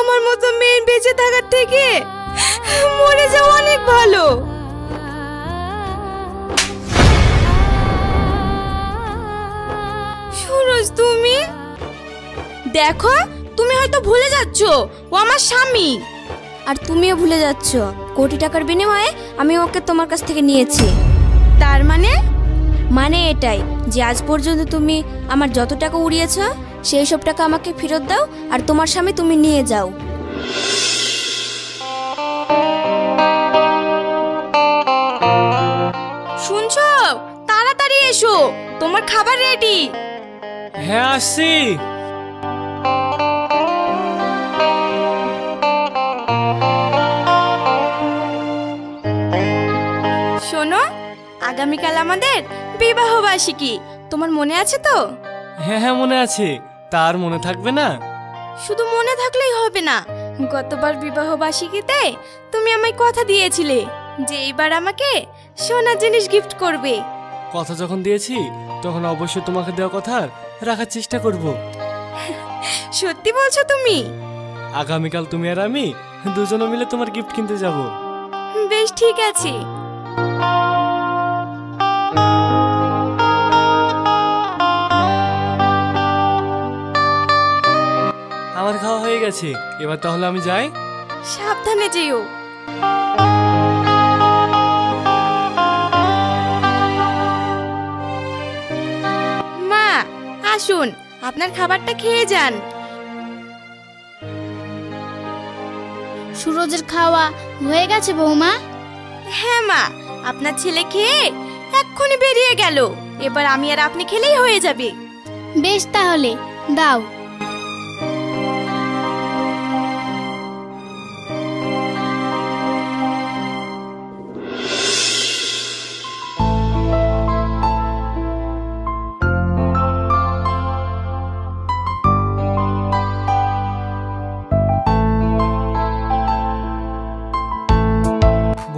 আমার মতো মেয়ে বেঁচে থাকার থেকে মরে যাওয়া অনেক ভালো। সুরজ, তুমি দেখো, তুমি হয়তো ভুলে যাচ্ছ ও আমার স্বামী। আর তুমিও ভুলে যাচ্ছ কোটি টাকার বিনিময়ে আমি ওকে তোমার কাছ থেকে নিয়েছি। তার মানে এটাই যে আজ পর্যন্ত তুমি আমার যত টাকা উড়িয়েছ সেই সব টাকা আমাকে ফেরত দাও, আর তোমার স্বামী তুমি নিয়ে যাও। শুনছো? তাড়াতাড়ি এসো, তোমার খাবার রেডি। হ্যাঁ, আসছি। শোনো, আগামীকাল আমাদের বিবাহ বার্ষিকী, তোমার মনে আছে তো? হ্যাঁ হ্যাঁ, মনে আছে। তার মনে থাকবে না? শুধু মনে থাকলেই হবে না, গতবার বিবাহ বার্ষিকীতে তুমি আমায় কথা দিয়েছিলে যে এইবার আমাকে সোনার জিনিস গিফট করবে। কথা যখন দিয়েছি তখন অবশ্যই তোমাকে দেওয়া কথা রাখার চেষ্টা করব। সত্যি বলছো তুমি? আগামীকাল তুমি আর আমি দুজনে মিলে তোমার গিফট কিনতে যাব। বেশ, ঠিক আছে। আমার খাওয়া হয়ে গেছে, এবার তাহলে আমি যাই। সাবধানে যেও। মা, আসুন, আপনার খাবারটা খেয়ে যান। সুরজের খাওয়া হয়ে গেছে বৌমা? হ্যাঁ মা, আপনার ছেলে খেয়ে এক্ষুনি বেরিয়ে গেল, এবার আমি আর আপনি খেলেই হয়ে যাবে। বেশ, তাহলে দাও।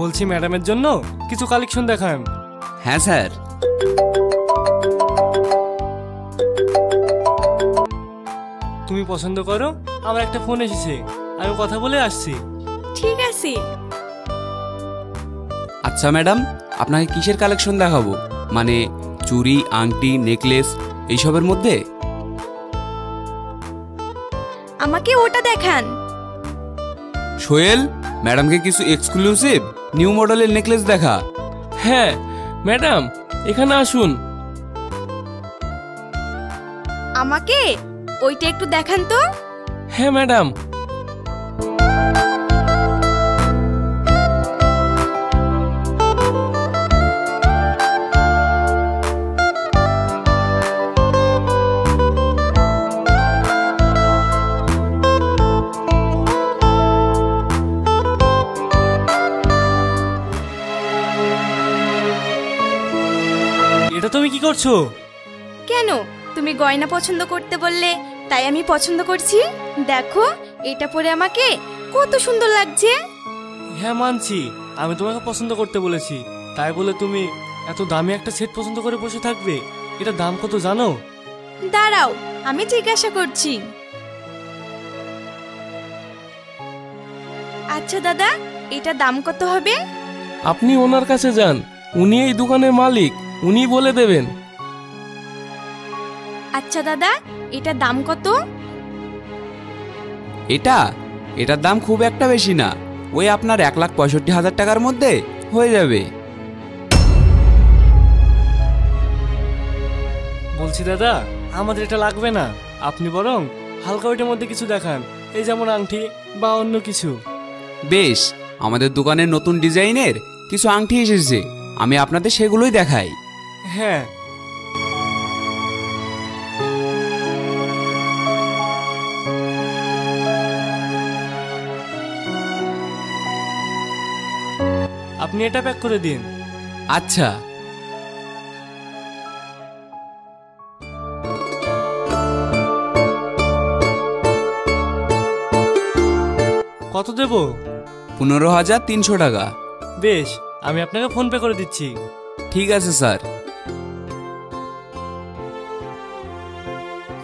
বলছি ম্যাডামের জন্য কিছু কালেকশন দেখান। হ্যাঁ স্যার। তুমি পছন্দ করো, আমার একটা ফোন এসেছে, আমি কথা বলে আসছি। ঠিক আছে। আচ্ছা ম্যাডাম, আপনাকে কিসের কালেকশন দেখাবো? মানে চুড়ি, আংটি, নেকলেস এইসবের মধ্যে? আমাকে ওটা দেখান। সোহেল, ম্যাডামকে কিছু এক্সক্লুসিভ নিউ মডেলের নেকলেস দেখা। হ্যাঁ ম্যাডাম, এখানে আসুন। আমাকে ওইটা একটু দেখান তো। হ্যাঁ ম্যাডাম। এটা তুমি কি করছো? কেন, তুমি গয়না পছন্দ করতে বললে তাই আমি পছন্দ করছি। দেখো, এটা পরে আমাকে কত সুন্দর লাগছে। হ্যাঁ মানছি, আমি তোমাকে পছন্দ করতে বলেছি, তাই বলে তুমি এত দামি একটা সেট পছন্দ করে বসে থাকবে? এটা দাম কত জানো? দাঁড়াও, আমি জিজ্ঞাসা করছি। আচ্ছা দাদা, এটা দাম কত হবে? আপনি ওনার কাছে যান, উনি এই দোকানের মালিক, উনি বলে দেবেন। আচ্ছা দাদা, এটা দাম কত? এটার দাম খুব একটা বেশি না, ওই আপনার 1,65,000 টাকার মধ্যে হয়ে যাবে। বলছি দাদা, আমাদের এটা লাগবে না, আপনি বরং হালকা ওইটার মধ্যে কিছু দেখান, এই যেমন আংটি বা অন্য কিছু। বেশ, আমাদের দোকানের নতুন ডিজাইনের কিছু আংটি এসেছে, আমি আপনাদের সেগুলোই দেখাই। হ্যাঁ। আপনি এটা প্যাক করে দিন। আচ্ছা। কত দেব? 15,300 টাকা। বেশ, আমি আপনাকে ফোন পে করে দিচ্ছি। ঠিক আছে স্যার।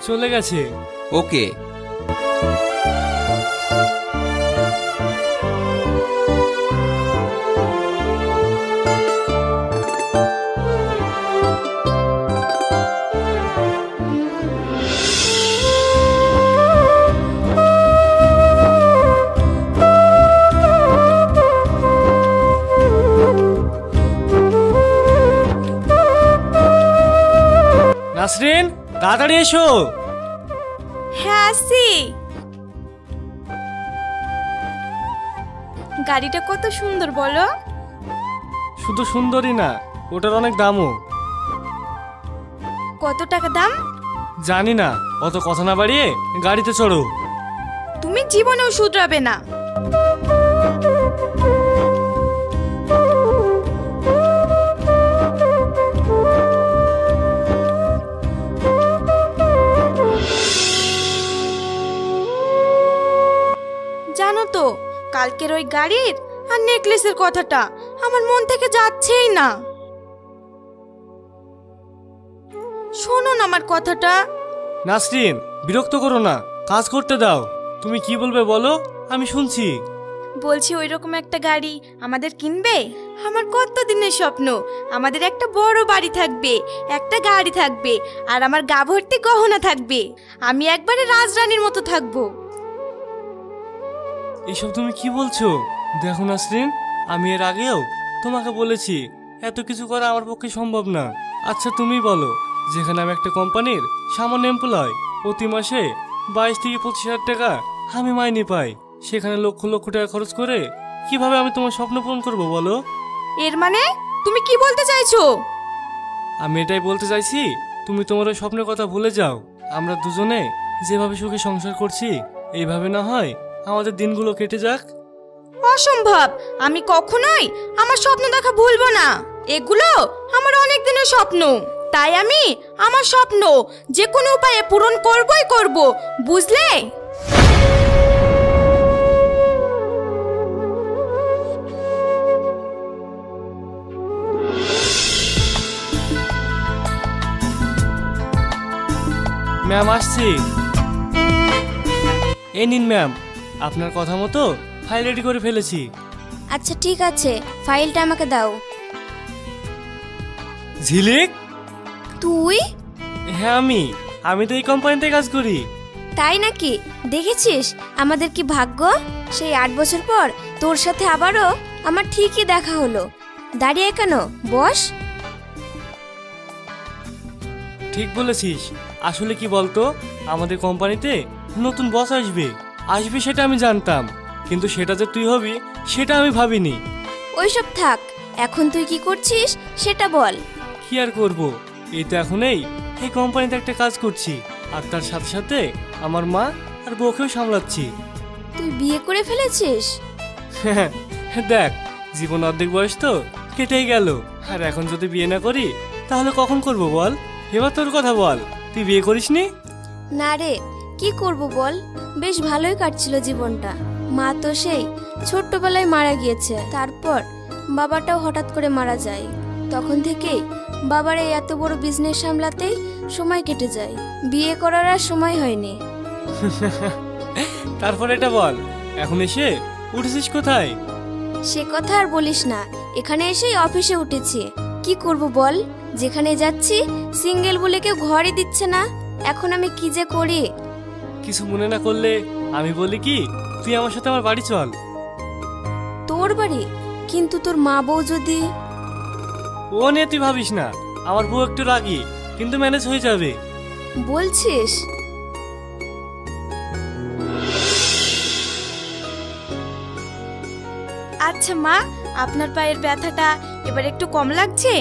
চলে গেছে। ওকে। নাসরিন, তাড়াতাড়ি এসো। হ্যাঁ আসছি। গাড়িটা কত সুন্দর বলো। শুধু সুন্দরই না, ওটার অনেক দামও। কত টাকা দাম? জানি না, অত কথা না বাড়িয়ে গাড়িতে চড়ো। তুমি জীবনেও শুধরাবে না। জানো তো, কালকের ওই গাড়ির আর নেকলেসের কথাটা আমার মন থেকে যাচ্ছেই না। শোনো না আমার কথাটা। নাসরিন, বিরক্ত করো না, কাজ করতে দাও। তুমি কি বলবে বলো, আমি শুনছি। বলছি ওই রকম একটা গাড়ি আমাদের কিনবে। আমার কত দিনের স্বপ্ন, আমাদের একটা বড় বাড়ি থাকবে, একটা গাড়ি থাকবে, আর আমার গা ভর্তি গহনা থাকবে। আমি একবারে রাজরানীর মতো থাকবো। এসব তুমি কি বলছো? দেখো নাসরিন, আমি এর আগেও তোমাকে বলেছি এত কিছু করা আমার পক্ষে সম্ভব না। আচ্ছা তুমি বলো, যেখানে আমি একটা কোম্পানির সামান্য এমপ্লয়, প্রতি মাসে 22 থেকে 25 হাজার টাকা আমি মাইনে পাই, সেখানে লক্ষ লক্ষ টাকা খরচ করে কিভাবে আমি তোমার স্বপ্ন পূরণ করবো বলো? এর মানে তুমি কি বলতে চাইছো? আমি এটাই বলতে চাইছি, তুমি তোমার ওই স্বপ্নের কথা ভুলে যাও। আমরা দুজনে যেভাবে সুখে সংসার করছি, এইভাবে না হয় আমাদের দিনগুলো কেটে যাক। অসম্ভব, আমি কখনোই আমার স্বপ্ন দেখা ভুলবো না। এগুলো আমার অনেক দিনের স্বপ্ন, তাই আমি আমার স্বপ্ন যে কোনো উপায়ে পূরণ করবই করব, বুঝলে? ম্যাম আসছি। এই নিন ম্যাম, আপনার কথা মতো ফাইল রেডি করে ফেলেছি। আচ্ছা ঠিক আছে, ফাইলটা আমাকে দাও। ঝিলিক? তুই? হ্যাঁ আমি তো এই কোম্পানিতে কাজ করি। তাই নাকি? দেখেছিস আমাদের কি ভাগ্য, সেই 8 বছর পর তোর সাথে আবারও আমার ঠিকই দেখা হলো। দাঁড়িয়ে কেন, বস। ঠিক বলেছিস। আসলে কি বলতো, আমাদের কোম্পানিতে নতুন বস আসবে সেটা আমি জানতাম, কিন্তু সেটা যে তুই হবি সেটা আমি ভাবিনি। ওইসব থাক, এখন তুই কি করছিস সেটা বল। কি আর করব, এই তো এখন এই কোম্পানিতে একটা কাজ করছি, আর তার সাথে সাথে আমার মা আর বউকেও সামলাচ্ছি। তুই বিয়ে করে ফেলেছিস? দেখ, জীবন অর্ধেক বয়স তো কেটেই গেল, আর এখন যদি বিয়ে না করি তাহলে কখন করব বল? এবার তোর কথা বল, তুই বিয়ে করিসনি? না রে, কি করব বল, বেশ ভালোই কাটছিল জীবনটা। মা তো সেই ছোট্টবেলায় মারা গিয়েছে, তারপর বাবাটাও হঠাৎ করে মারা যায়। তখন থেকেই বাবার এই এত বড় বিজনেস সামলাতেই সময় কেটে যায়, বিয়ে করার আর সময় হয়নি। তারপর এটা বল, এখন এসে উঠেছিস কোথায়? সে কথা আর বলিস না, এখানে এসেই অফিসে উঠেছি। কি করব বল, যেখানে যাচ্ছি সিঙ্গেল বলে কেউ ঘরই দিচ্ছে না। এখন আমি কি যে করি। কিছু মনে না করলে আমি বলি কি, তুই আমার সাথে আমার বাড়ি চল। তোর বাড়ি? কিন্তু তোর মা বউ যদি? ও নিয়ে তুই ভাবিস না, আমার বউ একটু রাগী, কিন্তু ম্যানেজ হয়ে যাবে। বলছিস? আচ্ছা মা, আপনার পায়ের ব্যথাটা এবার একটু কম লাগছে?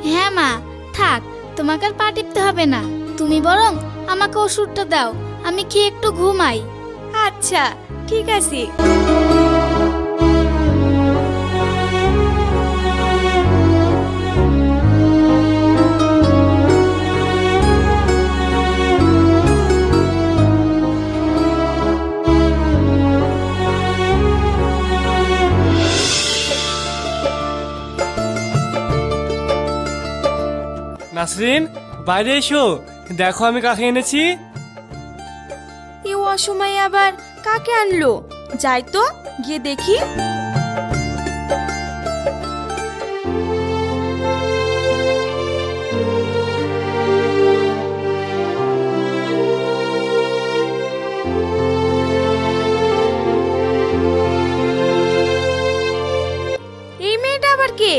হ্যাঁ মা, থাক, তোমাকে আর পা টিপতে হবে না। তুমি বরং আমাকে ওষুধটা দাও, আমি খেয়ে একটু ঘুমাই। আচ্ছা ঠিক আছে। নাসরিন, বাইরে এসো, দেখো আমি কাকে এনেছি। এই অসময়ে আবার কাকে আনলো? যাই তো, গিয়ে দেখি। এই মেয়েটা আবার কে?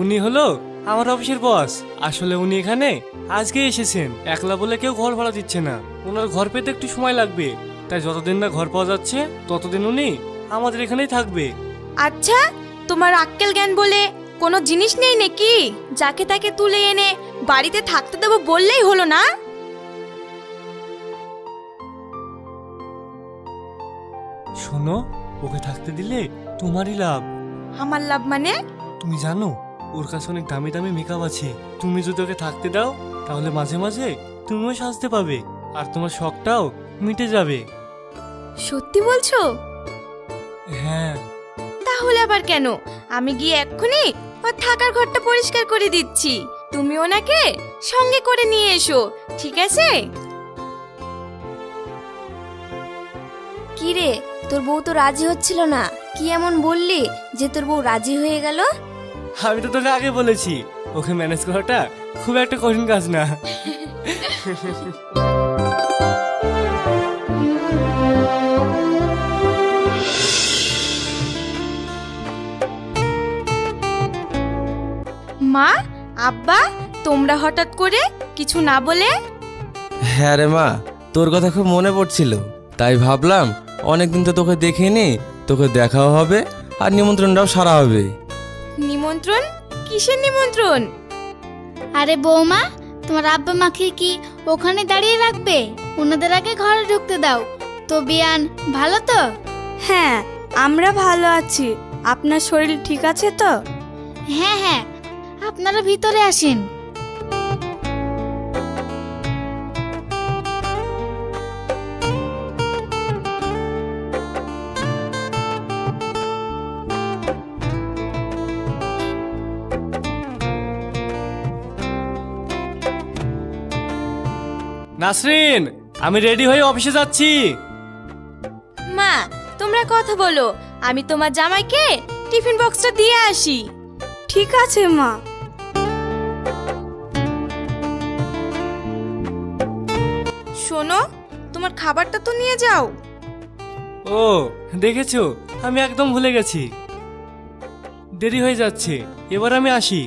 উনি হলো আমার অফিসের বস। আসলে উনি এখানে আজকে এসেছেন, একলা বলে কেউ ঘর ভাড়া দিচ্ছে না। ওনার ঘর পেতে একটু সময় লাগবে, তাই যতদিন না ঘর পাওয়া যাচ্ছে ততদিন উনি আমাদের এখানেই থাকবে। আচ্ছা, তোমার আক্কেল জ্ঞান বলে কোনো জিনিস নেই নাকি? যাকে তাকে তুলে এনে বাড়িতে থাকতে দেবো বললেই হলো না? শোনো, ওকে থাকতে দিলে তোমারই লাভ। আমার লাভ মানে? তুমি জানো ওর কাছে অনেক দামি দামি মেকআপ আছে। তুমি যদি ওকে থাকতে দাও তাহলে মাঝে মাঝে তুমিও সাজতে পাবে, আর তোমার শখটাও মিটে যাবে। সত্যি বলছো? হ্যাঁ। তাহলে আবার কেন? আমি গিয়ে এক্ষুনি ওর থাকার ঘরটা পরিষ্কার করে দিচ্ছি। তুমি ওনাকে সঙ্গে করে নিয়ে এসো, ঠিক আছে? কি রে, তোর বউ তো রাজি হচ্ছিল না, কি এমন বললি যে তোর বউ রাজি হয়ে গেল? আমি তো তোকে আগে বলেছি ওকে ম্যানেজ করাটা খুব একটা কঠিন কাজ না। মা, আব্বা, তোমরা হঠাৎ করে কিছু না বলে? হ্যাঁ রে মা, তোর কথা খুব মনে পড়ছিল, তাই ভাবলাম অনেকদিন তো তোকে দেখিনি, তোকে দেখাও হবে আর নিমন্ত্রণটাও সারা হবে। নিমন্ত্রণ? কিসের নিমন্ত্রণ? আরে বৌমা, তোমার আব্বা মাকে কি ওখানে দাঁড়িয়ে রাখবে? ওনাদের আগে ঘরে ঢুকতে দাও তো। বিয়ান ভালো তো? হ্যাঁ, আমরা ভালো আছি। আপনার শরীর ঠিক আছে তো? হ্যাঁ হ্যাঁ, আপনারা ভিতরে আসেন। নাসরিন, আমি রেডি হয়ে অফিসে যাচ্ছি। মা, তোমরা কথা বলো, আমি তোমার জামাইকে টিফিন বক্সটা দিয়ে আসি। ঠিক আছে মা। শোনো, তোমার খাবারটা তো নিয়ে যাও। ও, দেখেছো আমি একদম ভুলে গেছি। দেরি হয়ে যাচ্ছে, এবার আমি আসি।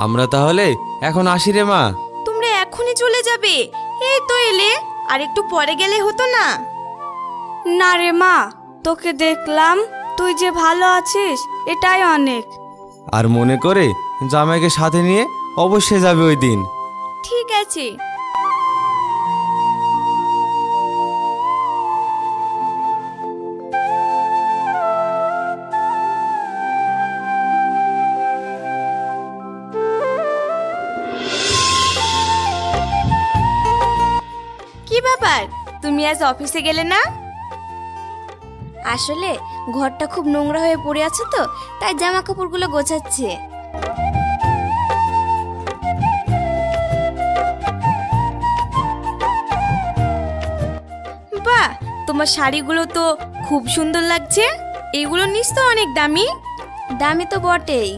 আমরা তাহলে এখন আসি রে মা। তোমরা এখনই চলে যাবে? এই তো এলে, আর একটু পরে গেলে হতো না? না রে মা, তোকে দেখলাম, তুই যে ভালো আছিস এটাই অনেক। আর মনে করে জামাইকে সাথে নিয়ে অবশ্যই যাবে ওই দিন। ঠিক আছে। কি ব্যাপার, তুমি আজ অফিসে গেলে না? আসলে ঘরটা খুব নোংরা হয়ে পড়ে আছে তো, তাই জামা কাপড়গুলো গোছাচ্ছে। বাহ, তোমার শাড়িগুলো তো খুব সুন্দর লাগছে। এগুলো নিশ্চয় অনেক দামি। দামি তো বটেই।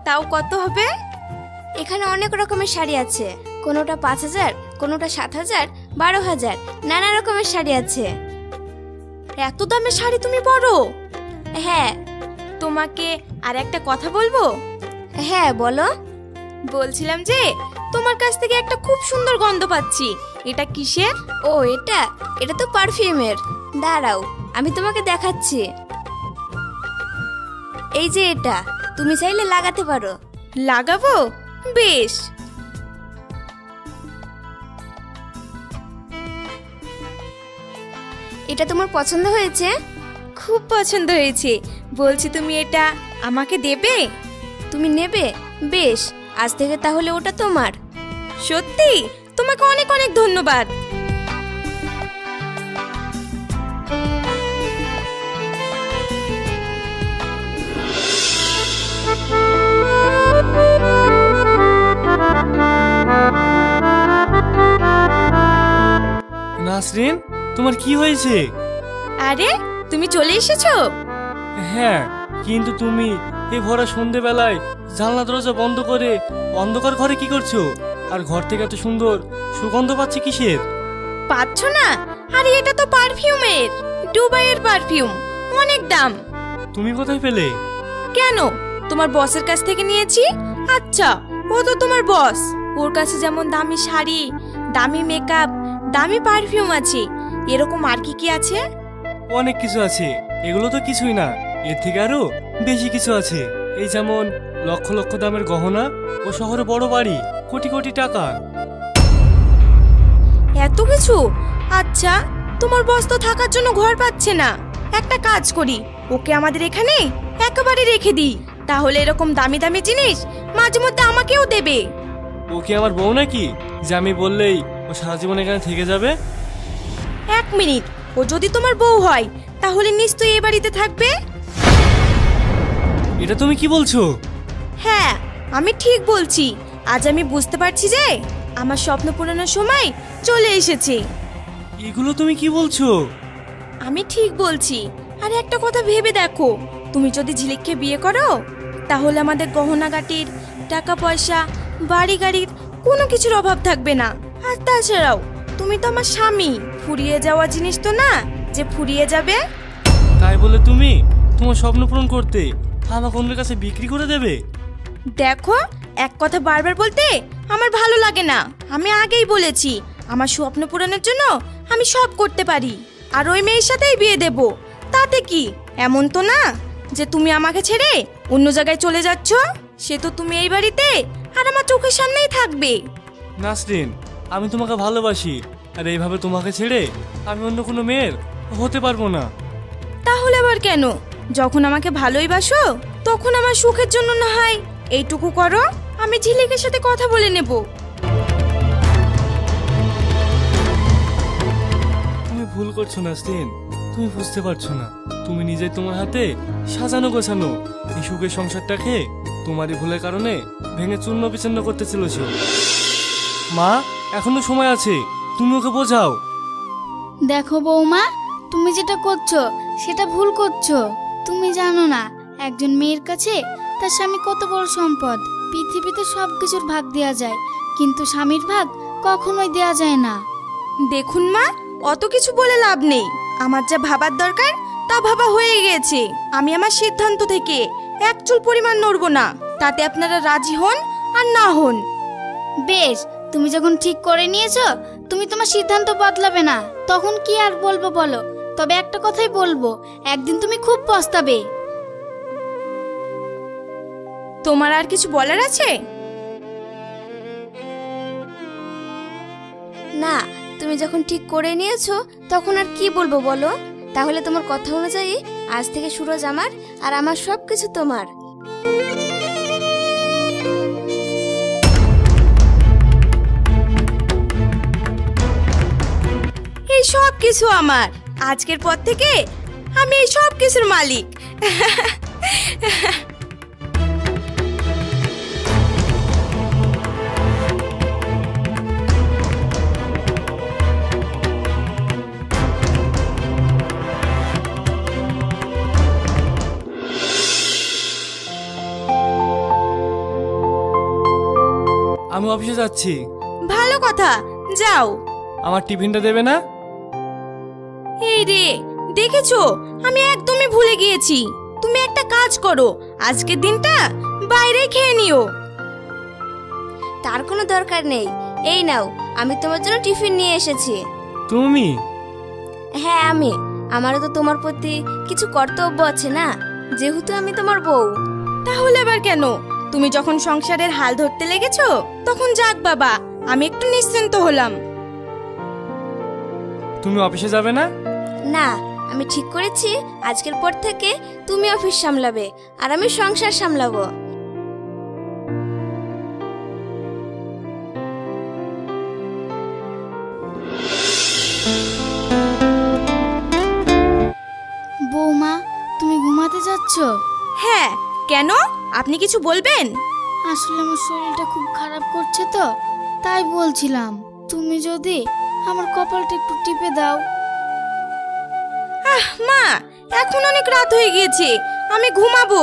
তাও কত হবে? এখানে অনেক রকমের শাড়ি আছে, কোনোটা 5,000, কোনোটা 7,000, 12,000, নানা রকমের শাড়ি আছে। এত দামের শাড়ি তুমি পরো? হ্যাঁ। তোমাকে আর একটা কথা বলবো? হ্যাঁ বলো। বলছিলাম যে তোমার কাছ থেকে একটা খুব সুন্দর গন্ধ পাচ্ছি। এটা কিসের? ও, এটা এটা তো পারফিউমের। দাঁড়াও, আমি তোমাকে দেখাচ্ছি। এই যে এটা, তুমি চাইলে লাগাতে পারো। লাগাবো? বেশ। এটা তোমার পছন্দ হয়েছে? খুব পছন্দ হয়েছে। বলছি তুমি এটা আমাকে দেবে? তুমি নেবে? বেশ, আজ থেকে তাহলে ওটা তোমার। সত্যি? তোমাকে অনেক অনেক ধন্যবাদ। নাসরিন, তোমার কি হয়েছে? আরে, তুমি চলে এসেছো? হ্যাঁ, কিন্তু তুমি এই ভরা সন্ধেবেলায় জানলা দরজা বন্ধ করে অন্ধকার ঘরে কি করছো? আর ঘর থেকে এত সুন্দর সুগন্ধ পাচ্ছে কিসের? পাচ্ছ না? আরে এটা তো পারফিউমের। দুবাইয়ের পারফিউম, অনেক দাম। তুমি কোথায় পেলে? কেন, তোমার বসের কাছ থেকে নিয়েছি। আচ্ছা, ও তো তোমার বস, ওর কাছে যেমন দামি শাড়ি, দামি মেকআপ, দামি পারফিউম আছে, এরকম আর কি কি আছে? অনেক কিছু আছে, এগুলো তো কিছুই না, এর থেকে আরো বেশি কিছু আছে। এই যেমন লক্ষ লক্ষ দামের গহনা, ও শহরে বড় বাড়ি, কোটি কোটি টাকা। এত কিছু? আচ্ছা, তোমার বস তো থাকার জন্য ঘর পাচ্ছে না। একটা কাজ করি, ওকে আমাদের এখানে একেবারে রেখে দিই, তাহলে এরকম দামি দামি জিনিস মাঝে মধ্যে আমাকেও দেবে। ও কি আমার বউ নাকি যে আমি বললেই ও সারা জীবন এখানে থেকে যাবে? 1 মিনিট, ও যদি তোমার বউ হয় তাহলে নিশ্চয়ই এ বাড়িতে থাকবে। এটা তুমি কি বলছো? হ্যাঁ, আমি ঠিক বলছি। আজ আমি বুঝতে পারছি যে আমার স্বপ্ন পূরণের সময় চলে এসেছে। এগুলো তুমি কি বলছো? আমি ঠিক বলছি। আর একটা কথা ভেবে দেখো, তুমি যদি ঝিলিককে বিয়ে করো তাহলে আমাদের গহনাগাটির, টাকা পয়সা, বাড়ি গাড়ির কোনো কিছুর অভাব থাকবে না। আর তাছাড়াও তুমি তো আমার স্বামী, ফুরিয়ে যাওয়া জিনিস তো না যে ফুরিয়ে যাবে। তাই বলে তুমি তোমার স্বপ্ন পূরণ করতে আমাকে অন্যের কাছে বিক্রি করে দেবে? দেখো, এক কথা বারবার বলতে আমার ভালো লাগে না। আমি আগেই বলেছি, আমার স্বপ্ন পূরণের জন্য আমি সব করতে পারি। আর ওই মেয়ের সাথেই বিয়ে দেব, তাতে কি? এমন তো না যে তুমি আমাকে ছেড়ে অন্য জায়গায় চলে যাচ্ছ। সে তো তুমি এই বাড়িতে আর আমার চোখের সামনেই থাকবে। নাসরিন, আমি তোমাকে ভালোবাসি, আর এইভাবে তোমাকে ছেড়ে আমি অন্য কোনো মেয়ের হতে পারবো না। তাহলে আবার কেন? যখন আমাকে ভালোই বাসো তখন আমার সুখের জন্য না হয় এইটুকু করো। আমি ঝিলিকের সাথে কথা বলে নেব। তুমি ভুল করছো নাসরিন, তুমি বুঝতে পারছো না। তুমি নিজে তোমার হাতে সাজানো গোছানো এই সুখের সংসারটাকে তোমারই ভুলের কারণে ভেঙে চূর্ণ বিচ্ছিন্ন করতে চলেছো। মা, এখনো সময় আছে, তুমি ওকে বোঝাও। দেখো বৌমা, তুমি যেটা করছো সেটা ভুল করছো। তুমি জানো না একজন মেয়ের কাছে তার স্বামী কত বড় সম্পদ। পৃথিবীতে সব কিছুর ভাগ দেয়া যায়, কিন্তু স্বামীর ভাগ কখনোই দেয়া যায় না। দেখুন মা, অত কিছু বলে লাভ নেই। আমার যা ভাবার দরকার তা ভাবা হয়ে গেছে। আমি আমার সিদ্ধান্ত থেকে এক চুল পরিমাণ নড়ব না, তাতে আপনারা রাজি হন আর না হন। বেশ, তুমি যখন ঠিক করে নিয়েছো, তুমি তোমার সিদ্ধান্ত বদলাবে না, তখন কি আর বলবো বলো। তবে একটা কথাই বলবো, একদিন তুমি খুব পস্তাবে। তোমার আর কিছু বলার আছে? না, তুমি যখন ঠিক করে নিয়েছো তখন আর কি বলবো বলো। তাহলে তোমার কথা অনুযায়ী আজ থেকে সুরজ আমার আর আমার সব কিছু তোমার। এই সব কিছু আমার। আজকের পর থেকে আমি এই সব কিছুর মালিক। আমি অফিসে যাচ্ছি। ভালো কথা, যাও। আমার টিফিনটা দেবে না? এই রে, দেখেছো, আমি একদমই ভুলে গিয়েছি। তুমি একটা কাজ করো, আজকের দিনটা বাইরে খেয়ে নিও। তার কোনো দরকার নেই, এই নাও, আমি তোমার জন্য টিফিন নিয়ে এসেছি। তুমি? হ্যাঁ আমি। আমারও তো তোমার প্রতি কিছু কর্তব্য আছে না, যেহেতু আমি তোমার বউ। তাহলে আবার কেন? তুমি যখন সংসারের হাল ধরতে লেগেছো তখন যাক বাবা, আমি একটু নিশ্চিন্ত হলাম। তুমি অফিসে যাবে না? না, আমি ঠিক করেছি আজকের পর থেকে তুমি অফিস সামলাবে আর আমি সংসার সামলাবো। বৌমা, তুমি ঘুমাতে যাচ্ছ? হ্যাঁ, কেন? আপনি কিছু বলবেন? আসলে আমার শরীরটা খুব খারাপ করছে তো, তাই বলছিলাম তুমি যদি আমার কপালটা একটু টিপে দাও। মা, এখন অনেক রাত হয়ে গিয়েছে, আমি ঘুমাবো।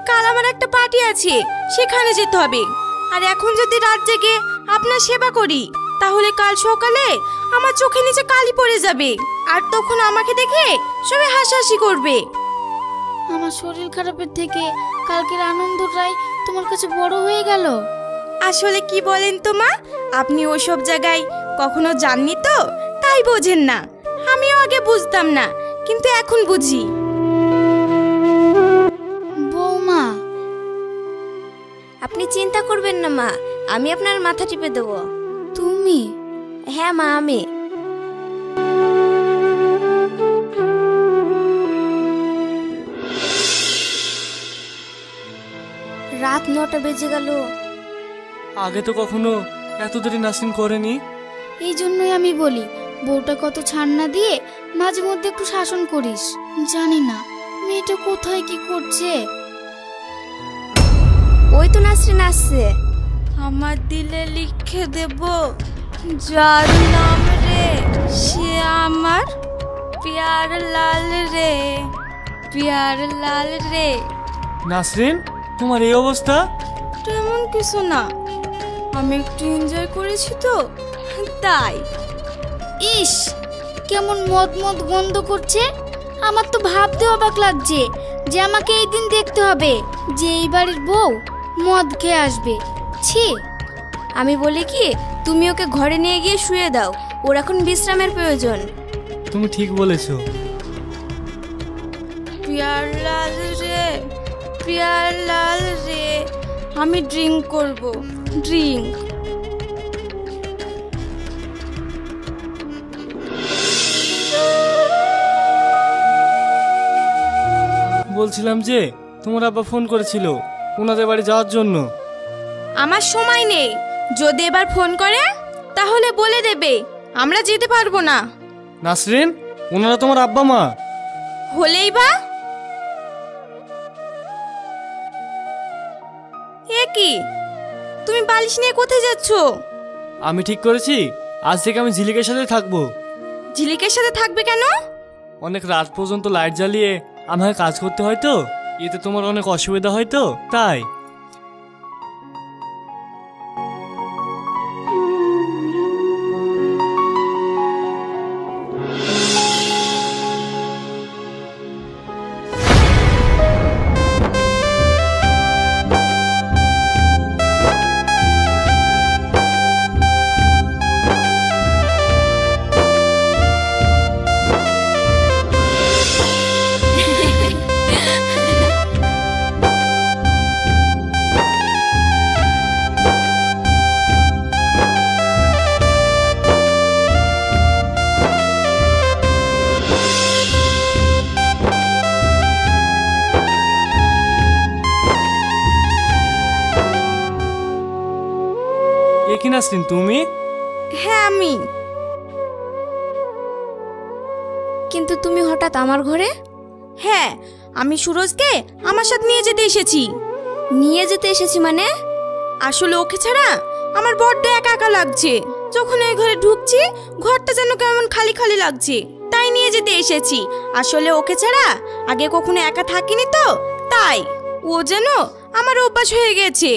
কাল আমার একটা পার্টি আছে, সেখানে যেতে হবে। আর এখন যদি রাত জেগে আপনার সেবা করি তাহলে কাল সকালে আমার চোখে নিচে কালি পড়ে যাবে। আর তখন আমাকে দেখে সবাই হাসাহাসি করবে। আমার শরীর খারাপের থেকে কালকের আনন্দটাই তোমার কাছে বড় হয়ে গেল। আসলে কি বলেন তো মা, আপনি ওসব জায়গায় কখনো যাননি তো, তাই বোঝেন না। আমিও আগে বুঝতাম না, কিন্তু এখন বুঝি। বৌমা, আপনি চিন্তা করবেন না মা, আমি আপনার মাথা টিপে দেবো। তুমি? হ্যাঁ মা, আমি। রাত 9টা বেজে গেল। আগে তো কখনো এত দেরি নাসরিন করেনি। এই জন্যই আমি বলি বউটা কত ছাড় না দিয়ে মাঝে মধ্যে একটু শাসন করিস। জানি না মেয়েটা কোথায় কি করছে। ওই তো নাসরিন আসছে। আমার দিলে লিখে দেব, যার নাম রে সে আমার প্যার লাল রে, প্যার লাল রে। নাসরিন, তোমার এই অবস্থা? তেমন কিছু না, আমি একটু এনজয় করেছি তো তাই। ইস, কেমন মদ মদ গন্ধ করছে। আমার তো ভাবতে অবাক লাগছে যে আমাকে এই দিন দেখতে হবে যে এই বাড়ির বউ মদ খেয়ে আসবে। ছি। আমি বলি কি, তুমি ওকে ঘরে নিয়ে গিয়ে শুয়ে দাও, ওর এখন বিশ্রামের প্রয়োজন। তুমি ঠিক বলেছো। প্যার লাল রে, প্যার লাল রে, আমি ড্রিঙ্ক করব, ড্রিঙ্ক। বলছিলাম যে তোমার আব্বা ফোন করেছিল ওনাদের বাড়ি যাওয়ার জন্য। আমার সময় নেই, যদি এবার ফোন করে তাহলে বলে দেবে আমরা যেতে পারবো না। নাসরিন, ওনারা তোমার আব্বা মা। হলেই বা? এ কি, তুমি বালিশ নিয়ে কোথায় যাচ্ছ? আমি ঠিক করেছি আজ থেকে আমি ঝিলিকের সাথে থাকবো। ঝিলিকের সাথে থাকবে কেন? অনেক রাত পর্যন্ত লাইট জ্বালিয়ে আমাকে কাজ করতে হয় তো, এতে তোমার অনেক অসুবিধা হয় তো, তাই। এ কি নাসরিন, তুমি? হ্যাঁ আমি। কিন্তু তুমি হঠাৎ আমার ঘরে? হ্যাঁ, আমি সুরজকে আমার সাথে নিয়ে যেতে এসেছি। নিয়ে যেতে এসেছি মানে? আসলে ওকে ছাড়া আমার বড্ড একা একা লাগছে। যখন এই ঘরে ঢুকছি ঘরটা যেন কেমন খালি খালি লাগছে, তাই নিয়ে যেতে এসেছি। আসলে ওকে ছাড়া আগে কখনো একা থাকিনি তো, তাই ও যেন আমার অভ্যাস হয়ে গেছে।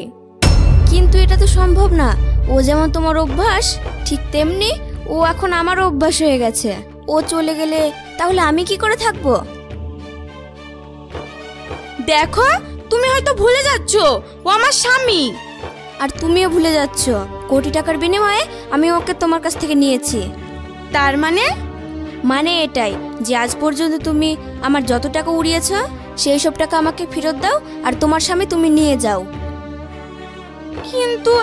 কিন্তু এটা তো সম্ভব না। ও যেমন তোমার অভ্যাস, ঠিক তেমনি ও এখন আমার অভ্যাস হয়ে গেছে। ও চলে গেলে তাহলে আমি কি করে থাকবো? দেখো, তুমি হয়তো ভুলে যাচ্ছ ও আমার স্বামী। আর তুমিও ভুলে যাচ্ছ কোটি টাকার বিনিময়ে আমি ওকে তোমার কাছ থেকে নিয়েছি। তার মানে এটাই যে আজ পর্যন্ত তুমি আমার যত টাকা উড়িয়েছ সেই সব টাকা আমাকে ফেরত দাও, আর তোমার স্বামী তুমি নিয়ে যাও। কিন্তু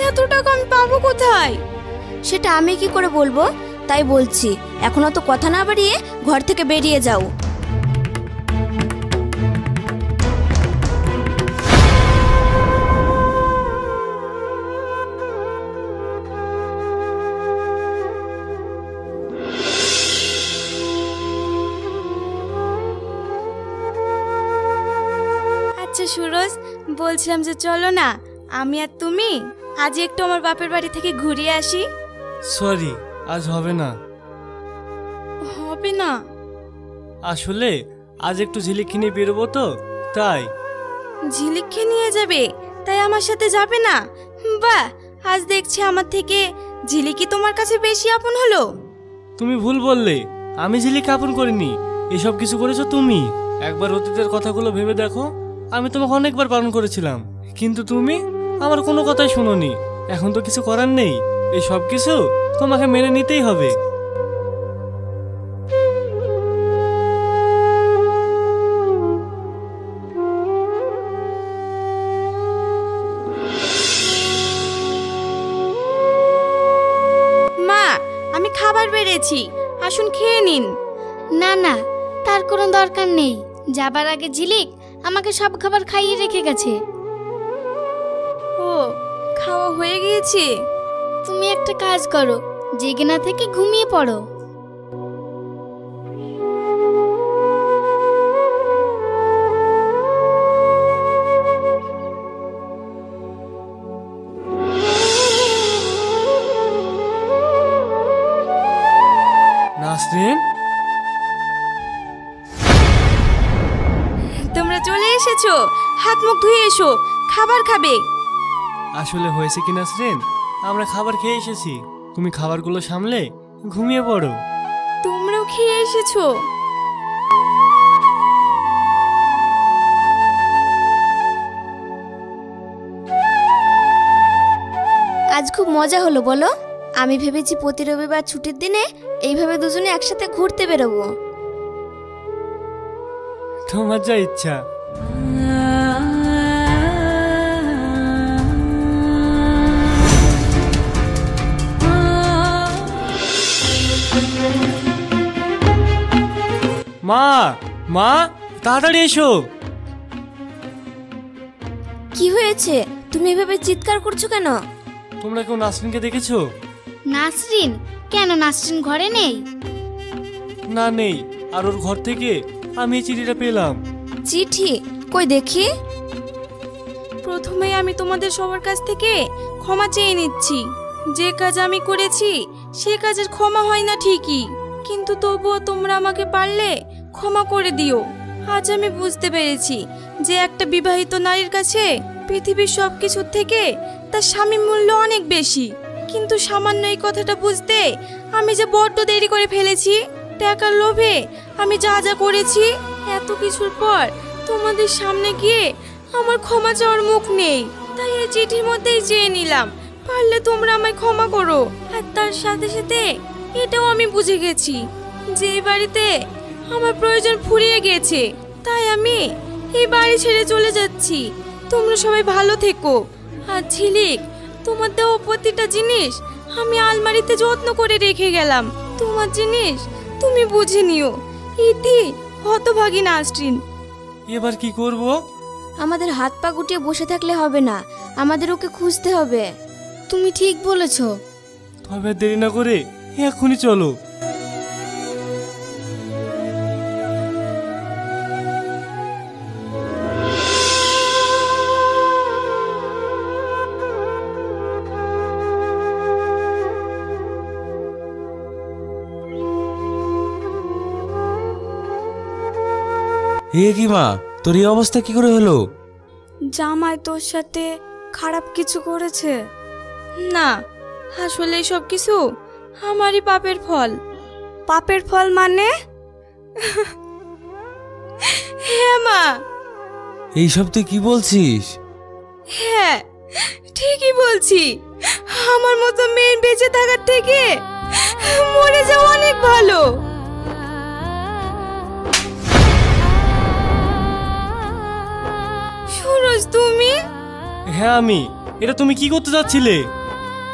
এত টাকা আমি পাবো কোথায়? সেটা আমি কি করে বলবো? তাই বলছি, এখন অত কথা না বাড়িয়ে ঘর থেকে বেরিয়ে যাও। আচ্ছা সুরজ, বলছিলাম যে চলো না আমি আর তুমি আজ একটু আমার বাপের বাড়ি থেকে ঘুরিয়ে আসি। সরি, আজ হবে না। হবে না? আসলে আজ একটু ঝিলিক কিনে বেরোবো তো, তাই। ঝিলিককে নিয়ে যাবে, তাই আমার সাথে যাবে না? বাহ, আজ দেখছি আমার থেকে ঝিলিকই তোমার কাছে বেশি আপন হলো। তুমি ভুল বললে, আমি ঝিলিক আপন করিনি, এসব কিছু করেছো তুমি। একবার অতীতের কথাগুলো ভেবে দেখো, আমি তোমাকে অনেকবার বারণ করেছিলাম, কিন্তু তুমি আমার কোনো কথাই শোনোনি। এখন তো কিছু করার নেই, এই সব কিছু তোমাকে মেনে নিতেই হবে। মা, আমি খাবার বেড়েছি, আসুন খেয়ে নিন। না না, তার কোনো দরকার নেই। যাবার আগে ঝিলিক আমাকে সব খাবার খাইয়ে রেখে গেছে। ও, খাওয়া হয়ে গিয়েছে? তুমি একটা কাজ করো, জেগে না থেকে ঘুমিয়ে পড়ো। নাসরিন, তোমরা চলে এসেছো, হাত মুখ ধুয়ে এসো, খাবার খাবে। আসলে হয়েছে কি নাসরিন, আমরা খাবার খেয়ে এসেছি, তুমি খাবারগুলো সামলে ঘুমিয়ে পড়ো। তোমরাও খেয়ে এসেছো? আজ খুব মজা হলো বলো। আমি ভেবেছি প্রতি রবিবার ছুটির দিনে এইভাবে দুজনে একসাথে ঘুরতে বেরোবো। তোমার যা ইচ্ছা। মা, মা, তাড়াতাড়ি এসো। কি হয়েছে? তুমি এভাবে চিৎকার করছো কেন? তোমরা কেউ নাসরিনকে দেখেছো? নাসরিন? কেন, নাসরিন ঘরে নেই? না, নেই। আর ওর ঘর থেকে আমি এই চিঠিটা পেলাম। চিঠি? কই দেখি। প্রথমেই আমি তোমাদের সবার কাছ থেকে ক্ষমা চেয়ে নিচ্ছি। যে কাজ আমি করেছি সে কাজের ক্ষমা হয় না ঠিকই, কিন্তু তবুও তোমরা আমাকে পারলে ক্ষমা করে দিও। আজ আমি বুঝতে পেরেছি যে একটা বিবাহিত নারীর কাছে পৃথিবীর সব কিছুর থেকে তার স্বামী মূল্য অনেক বেশি। কিন্তু সামান্য এই কথাটা বুঝতে আমি যে বড্ড দেরি করে ফেলেছি। টাকার লোভে আমি যা যা করেছি, এত কিছুর পর তোমাদের সামনে গিয়ে আমার ক্ষমা চাওয়ার মুখ নেই। তাই এই চিঠির মধ্যেই চেয়ে নিলাম, পারলে তোমরা আমায় ক্ষমা করো। আর তার সাথে সাথে এটাও আমি বুঝে গেছি যে এই বাড়িতে আমার প্রয়োজন ফুরিয়ে গেছে, তাই আমি এই বাড়ি ছেড়ে চলে যাচ্ছি। তোমরা সবাই ভালো থেকো। আর ঝিলিক, তোমার দেওয়া প্রতিটা জিনিস আমি আলমারিতে যত্ন করে রেখে গেলাম। তোমার জিনিস তুমি বুঝে নিও। ইতি, হতভাগী নাসরিন। এবার কি করব? আমাদের হাত পা গুটিয়ে বসে থাকলে হবে না, আমাদের ওকে খুঁজতে হবে। তুমি ঠিক বলেছো। তবে আর দেরি না করে এখনই চলো। এ কি মা, তোর এই অবস্থা কি করে হলো? জামাই তোর সাথে খারাপ কিছু করেছে? না, আসলে সব কিছু আমারই পাপের ফল। পাপের ফল মানে? হ্যাঁ মা। এইসব তুই কি বলছিস? হ্যাঁ, ঠিকই বলছি। আমার মতো মেয়ে বেঁচে থাকার থেকে মরে যাওয়া অনেক ভালো। সুরজ, তুমি? হ্যাঁ আমি। এটা তুমি কি করতে যাচ্ছিলে?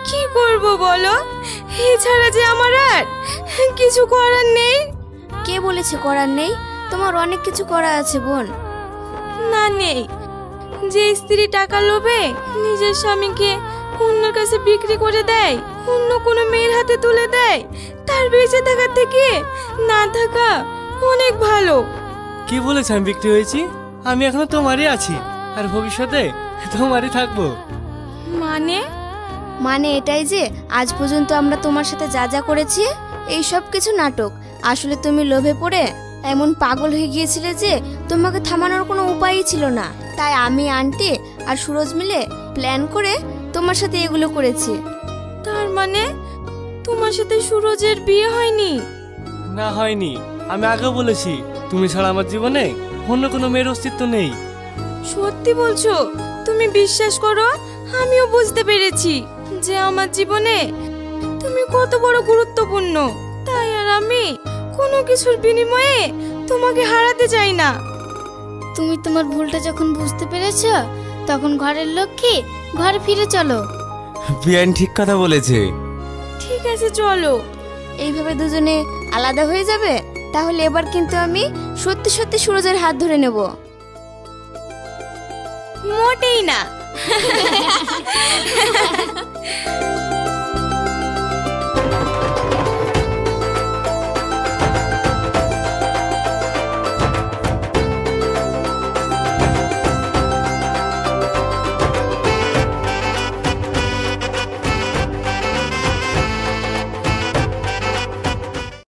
কি করব বলো, এছাড়া যে আমার আর কিছু করার নেই। কে বলেছে করার নেই? তোমার অনেক কিছু করা আছে বোন। না, নেই। যে স্ত্রী টাকা লোভে নিজের স্বামীকে অন্যের কাছে বিক্রি করে দেয়, অন্য কোনো মেয়ের হাতে তুলে দেয়, তার বেঁচে থাকার থেকে না থাকা অনেক ভালো। কি বলেছে আমি বিক্রি হয়েছি? আমি এখনো তোমারই আছি, আর ভবিষ্যতে তোমারই থাকবো। মানে এটাই যে আজ পর্যন্ত আমরা তোমার সাথে যা যা করেছি এই সব কিছু নাটক। আসলে তুমি লোভে পড়ে এমন পাগল হয়ে গিয়েছিলে যে তোমাকে থামানোর কোনো উপায়ই ছিল না। তাই আমি, আন্টি আর সুরজ মিলে প্ল্যান করে তোমার সাথে এগুলো করেছি। তার মানে তোমার সাথে সুরজের বিয়ে হয়নি? না হয়নি, আমি আগেও বলেছি তুমি ছাড়া আমার জীবনে অন্য কোনো মেয়ের অস্তিত্ব নেই। সত্যি বলছো? তুমি বিশ্বাস করো, আমিও বুঝতে পেরেছি যে আমার জীবনে তুমি কত বড় গুরুত্বপূর্ণ। তাই আর আমি কোনো কিছুর বিনিময়ে তোমাকে হারাতে চাই না। তুমি তোমার ভুলটা যখন বুঝতে পেরেছো, তখন ঘরের লক্ষ্মী ঘরে ফিরে চলো। বিয়ান ঠিক কথা বলেছে। ঠিক আছে, চলো। এইভাবে দুজনে আলাদা হয়ে যাবে? তাহলে এবার কিন্তু আমি সত্যি সত্যি সুরজের হাত ধরে নেব। মোটেই না।